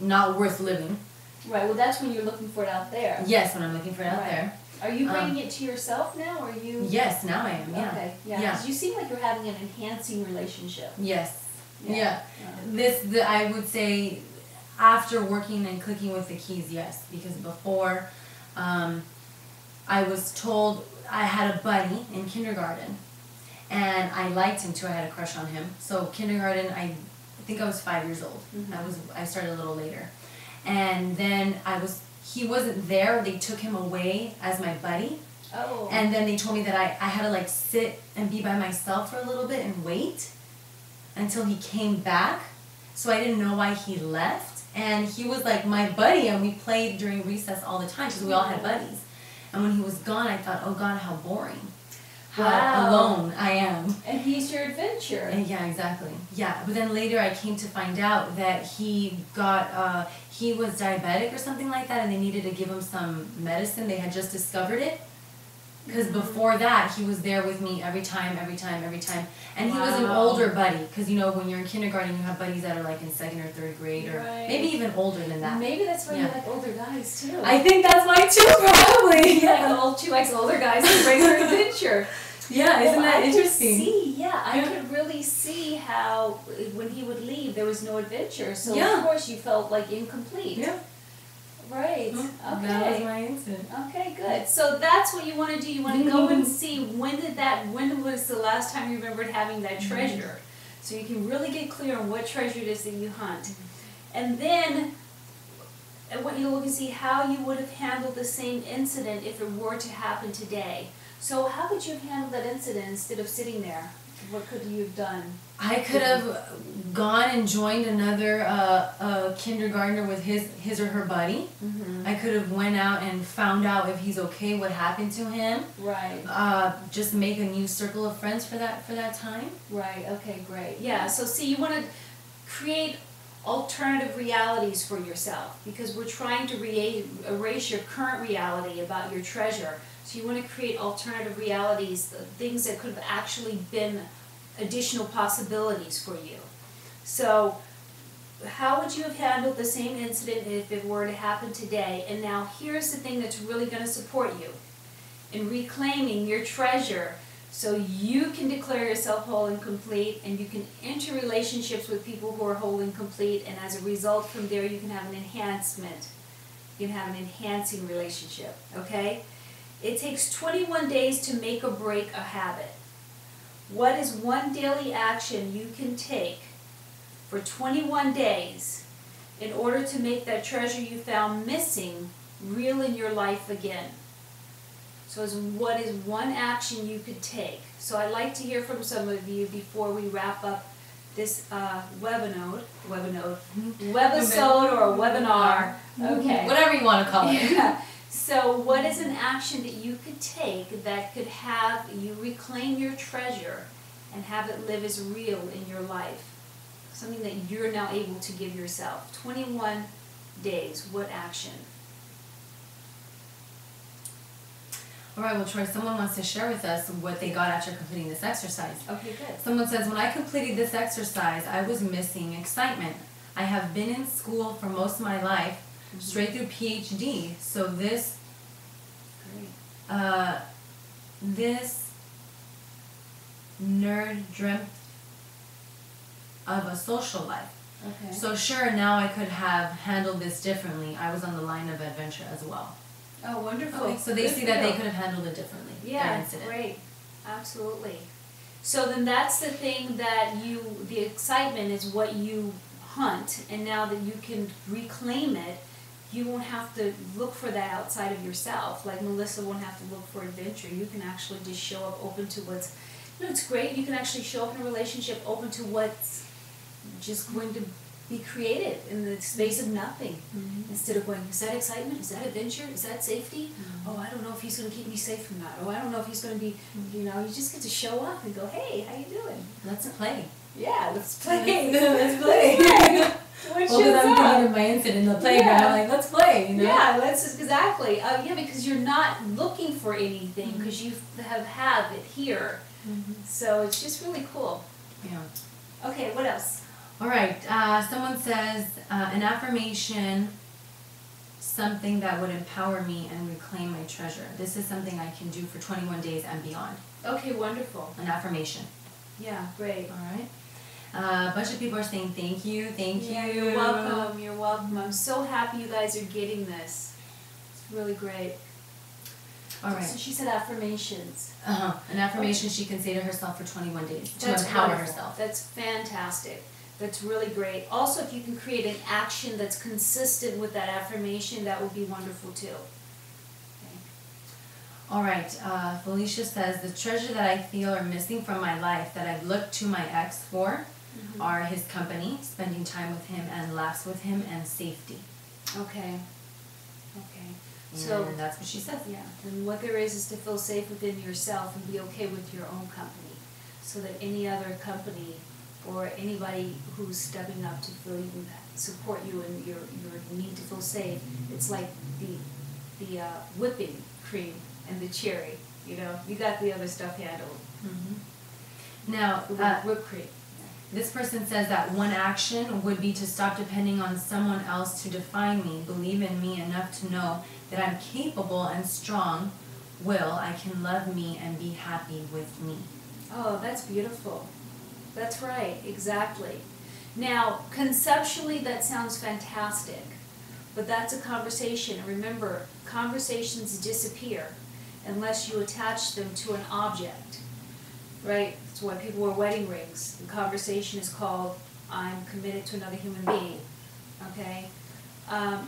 B: not worth living.
A: Right, well that's when you're looking for it out there.
B: Yes, when I'm looking for it out there.
A: Are you bringing it to yourself now, or are you?
B: Yes, now I am, yeah.
A: Okay, yeah. 'Cause you seem like you're having an enhancing relationship.
B: Yes, yeah. I would say, after working and clicking with the keys, yes. Because before, I was told I had a buddy in kindergarten. And I liked him too, I had a crush on him. So kindergarten, I think I was 5 years old. I started a little later. And then he wasn't there, they took him away as my buddy.
A: Oh.
B: And then they told me that I had to like sit and be by myself for a little bit and wait until he came back. So I didn't know why he left. And he was like my buddy, and we played during recess all the time because we all had buddies. And when he was gone, I thought, oh God, how boring. How alone I am.
A: And he's your adventure.
B: And yeah, exactly. Yeah, but then later I came to find out that he was diabetic or something like that, and they needed to give him some medicine. They had just discovered it. Because before that, he was there with me every time. And he was an older buddy. Because, you know, when you're in kindergarten, you have buddies that are like in 2nd or 3rd grade, or maybe even older than that.
A: Maybe that's why you like older guys, too.
B: I think that's why, too, probably.
A: Yeah, she likes older guys to bring her adventure.
B: Yeah, isn't that interesting?
A: I could really see how, when he would leave, there was no adventure. So, of course, you felt like incomplete.
B: Yeah.
A: Right. Okay.
B: That was my incident.
A: Okay, good. So that's what you want to do. You want to go and see when was the last time you remembered having that treasure. So you can really get clear on what treasure it is that you hunt. And then I want you to look and see how you would have handled the same incident if it were to happen today. So how could you have handled that incident instead of sitting there? What could you have done?
B: I could have gone and joined another kindergartner with his or her buddy. I could have went out and found out if he's okay, what happened to him.
A: Right.
B: Just make a new circle of friends for that time.
A: Right. Okay. Great. Yeah. So see, you want to create alternative realities for yourself, because we're trying to erase your current reality about your treasure. So you want to create alternative realities, things that could have actually been additional possibilities for you. So how would you have handled the same incident if it were to happen today? And now here's the thing that's really going to support you in reclaiming your treasure, so you can declare yourself whole and complete, and you can enter relationships with people who are whole and complete, and as a result from there you can have an enhancement. You can have an enhancing relationship, okay? It takes 21 days to make or break a habit. What is one daily action you can take for 21 days in order to make that treasure you found missing real in your life again? So what is one action you could take? So I'd like to hear from some of you before we wrap up this webisode or webinar. Okay.
B: Whatever you want to call it.
A: Yeah. So what is an action that you could take that could have you reclaim your treasure and have it live as real in your life? Something that you're now able to give yourself. 21 days. What action?
B: All right, well, Troy, someone wants to share with us what they got after completing this exercise.
A: Okay, good.
B: Someone says, when I completed this exercise, I was missing excitement. I have been in school for most of my life, straight through PhD, so this nerd dreamt of a social life.
A: Okay.
B: So sure, now I could have handled this differently. I was on the line of adventure as well.
A: Oh, wonderful.
B: Okay, so they see that they could have handled it differently.
A: Yeah, great. Absolutely. So then that's the thing that the excitement is what you hunt, and now that you can reclaim it, you won't have to look for that outside of yourself. Like Melissa won't have to look for adventure. You can actually just show up open to what's, it's great. You can actually show up in a relationship open to what's just going to be created in the space of nothing. Instead of going, is that excitement? Is that adventure? Is that safety? Oh, I don't know if he's going to keep me safe from that. Oh, I don't know if he's going to be, you just get to show up and go, hey, how you doing?
B: Let's play.
A: Yeah, let's play.
B: Let's play. Well, then I'm thinking of my incident in the playground. I'm like, let's play.
A: Yeah, exactly. Yeah, because you're not looking for anything, because you have it here. So it's just really cool.
B: Yeah.
A: Okay, what else?
B: All right. Someone says an affirmation, something that would empower me and reclaim my treasure. This is something I can do for 21 days and beyond.
A: Okay, wonderful.
B: An affirmation.
A: Yeah, great.
B: All right. A bunch of people are saying thank you, thank you.
A: You're welcome, you're welcome. I'm so happy you guys are getting this. It's really great.
B: All right.
A: So she said affirmations.
B: An affirmation she can say to herself for 21 days to
A: That's
B: empower
A: wonderful.
B: herself.
A: That's fantastic. That's really great. Also, if you can create an action that's consistent with that affirmation, that would be wonderful too. Okay.
B: All right. Felicia says, the treasure that I feel are missing from my life that I've looked to my ex for are his company, spending time with him and laughs with him, and safety.
A: Okay. Okay.
B: And
A: So
B: that's what she says.
A: yeah, and what there is to feel safe within yourself and be okay with your own company, so that any other company or anybody who's stepping up to feel you, support you in your need to feel safe, it's like the whipping cream and the cherry. You got the other stuff handled.
B: Now,
A: Whipped cream.
B: this person says that one action would be to stop depending on someone else to define me, believe in me enough to know that I'm capable and strong I can love me and be happy with me.
A: Oh, that's beautiful. That's right, exactly. Now, conceptually, that sounds fantastic, but that's a conversation. Remember, conversations disappear unless you attach them to an object, right? That's why people wear wedding rings. The conversation is called, I'm committed to another human being, okay?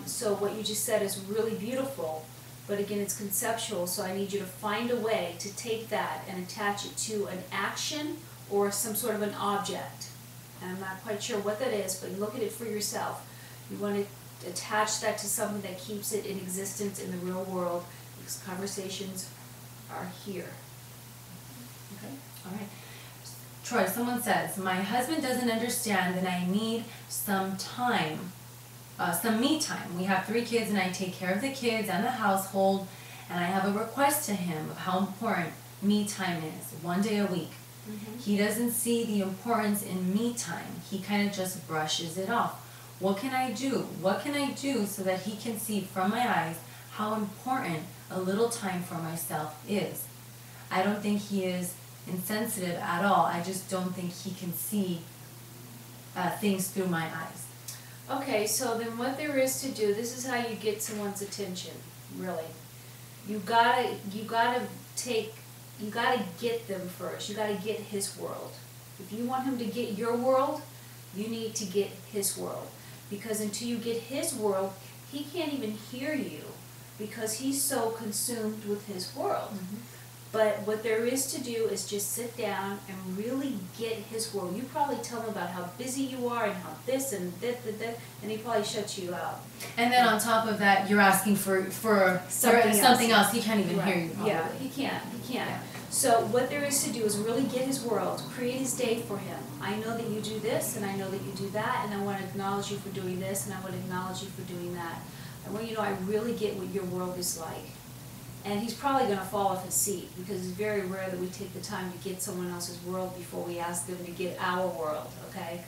A: So what you just said is really beautiful, but again, it's conceptual, so I need you to find a way to take that and attach it to an action or some sort of an object. And I'm not quite sure what that is, but look at it for yourself. You want to attach that to something that keeps it in existence in the real world, because conversations are here. Okay?
B: All right. Troy, someone says, my husband doesn't understand that I need some time, some me time. We have 3 kids and I take care of the kids and the household, and I have a request to him of how important me time is, 1 day a week. He doesn't see the importance in me time. He kind of just brushes it off. What can I do? What can I do so that he can see from my eyes how important a little time for myself is? I don't think he is insensitive at all. I just don't think he can see things through my eyes.
A: Okay, so then what there is to do, this is how you get someone's attention, really. You gotta get them first. You gotta get his world. If you want him to get your world, you need to get his world. Because until you get his world, he can't even hear you because he's so consumed with his world. But what there is to do is just sit down and really get his world. You probably tell him about how busy you are and how this and that, and he probably shuts you out.
B: And then on top of that, you're asking for something else. He can't even hear you. Probably.
A: Yeah, he can't. Yeah. So what there is to do is really get his world, create his day for him. I know that you do this, and I know that you do that, and I want to acknowledge you for doing this, and I want to acknowledge you for doing that. I want you to know I really get what your world is like. And he's probably going to fall off his seat because it's very rare that we take the time to get someone else's world before we ask them to get our world, okay?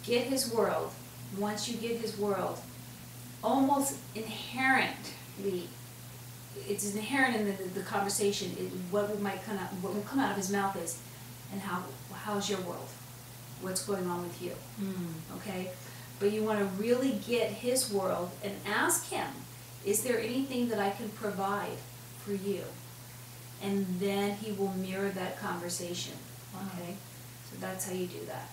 A: Get his world. Once you get his world, almost inherently, it's inherent in the conversation, what will come out of his mouth is, and how's your world? What's going on with you? Okay? But you want to really get his world and ask him, is there anything that I can provide for you? And then he will mirror that conversation. Okay? So that's how you do that.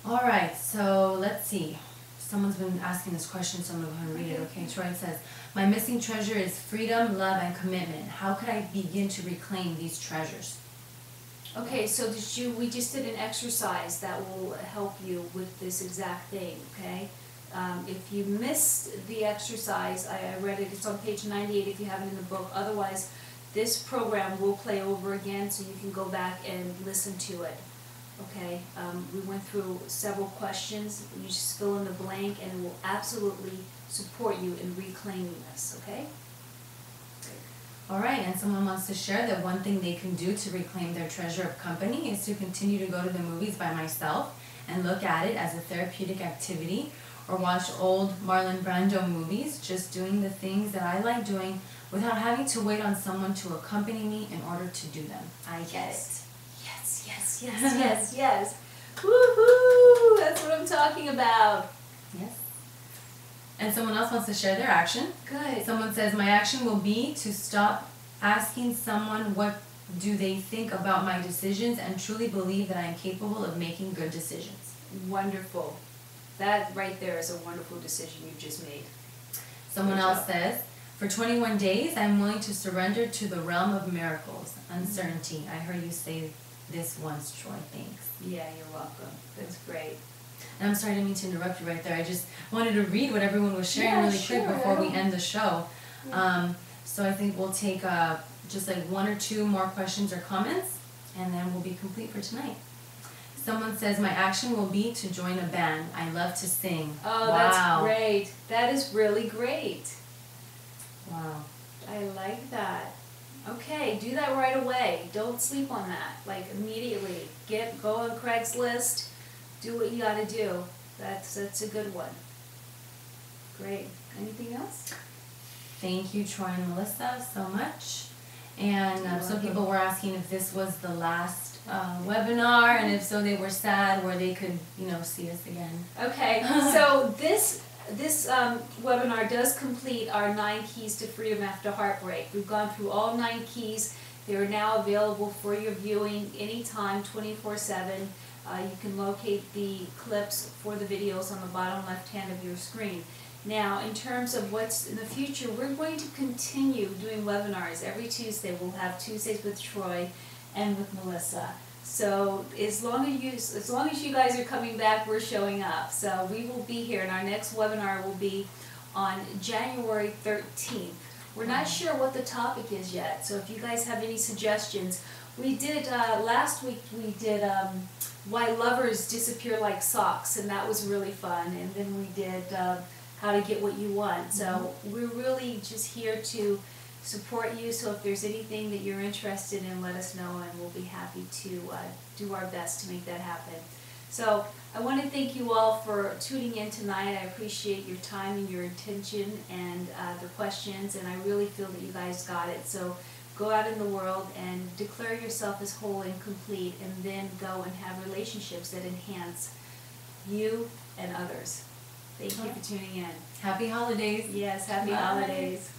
B: All right, so let's see. Someone's been asking this question, so I'm going to read it. Okay, Troy says, my missing treasure is freedom, love, and commitment. How could I begin to reclaim these treasures?
A: Okay, so we just did an exercise that will help you with this exact thing, okay? If you missed the exercise, I read it, it's on page 98 if you have it in the book. Otherwise, this program will play over again so you can go back and listen to it. Okay, we went through several questions. You just fill in the blank and it will absolutely support you in reclaiming this, okay?
B: All right, and someone wants to share that one thing they can do to reclaim their treasure of company is to continue to go to the movies by myself and look at it as a therapeutic activity, or watch old Marlon Brando movies, just doing the things that I like doing without having to wait on someone to accompany me in order to do them. I get it.
A: Yes. Woohoo! That's what I'm talking about.
B: Yes. And someone else wants to share their action.
A: Good.
B: Someone says, my action will be to stop asking someone what do they think about my decisions and truly believe that I am capable of making good decisions.
A: Wonderful. That right there is a wonderful decision you've just made.
B: Someone else says, for 21 days, I'm willing to surrender to the realm of miracles, uncertainty. I heard you say this once, Troy. Thanks.
A: Yeah, you're welcome. That's great.
B: And I'm sorry, I didn't mean to interrupt you right there. I just wanted to read what everyone was sharing quick before we end the show. So I think we'll take just like 1 or 2 more questions or comments, and then we'll be complete for tonight. Someone says, my action will be to join a band. I love to sing.
A: Oh, wow. That's great. That is really great.
B: Wow.
A: I like that. Okay, do that right away. Don't sleep on that. Like immediately. Go on Craigslist. Do what you gotta do. That's a good one. Great. Anything else?
B: Thank you, Troy and Melissa, so much. And some people were asking if this was the last webinar, and if so, they were sad where they could, see us again. Okay,
A: so this webinar does complete our 9 keys to freedom after heartbreak. We've gone through all 9 keys. They are now available for your viewing anytime, 24/7. You can locate the clips for the videos on the bottom left hand of your screen. Now, in terms of what's in the future, we're going to continue doing webinars. Every Tuesday we'll have Tuesdays with Troy and with Melissa. So as long as you guys are coming back, we're showing up. So we will be here, and our next webinar will be on January 13th. We're not sure what the topic is yet, so if you guys have any suggestions, We did, last week we did Why Lovers Disappear Like Socks, and that was really fun. And then we did How to Get What You Want. So we're really just here to support you. So if there's anything that you're interested in, let us know, and we'll be happy to do our best to make that happen. So I want to thank you all for tuning in tonight. I appreciate your time and your attention and the questions, and I really feel that you guys got it. So go out in the world and declare yourself as whole and complete, and then go and have relationships that enhance you and others. Thank you for tuning in.
B: Happy holidays.
A: Yes, happy
B: Bye.
A: holidays.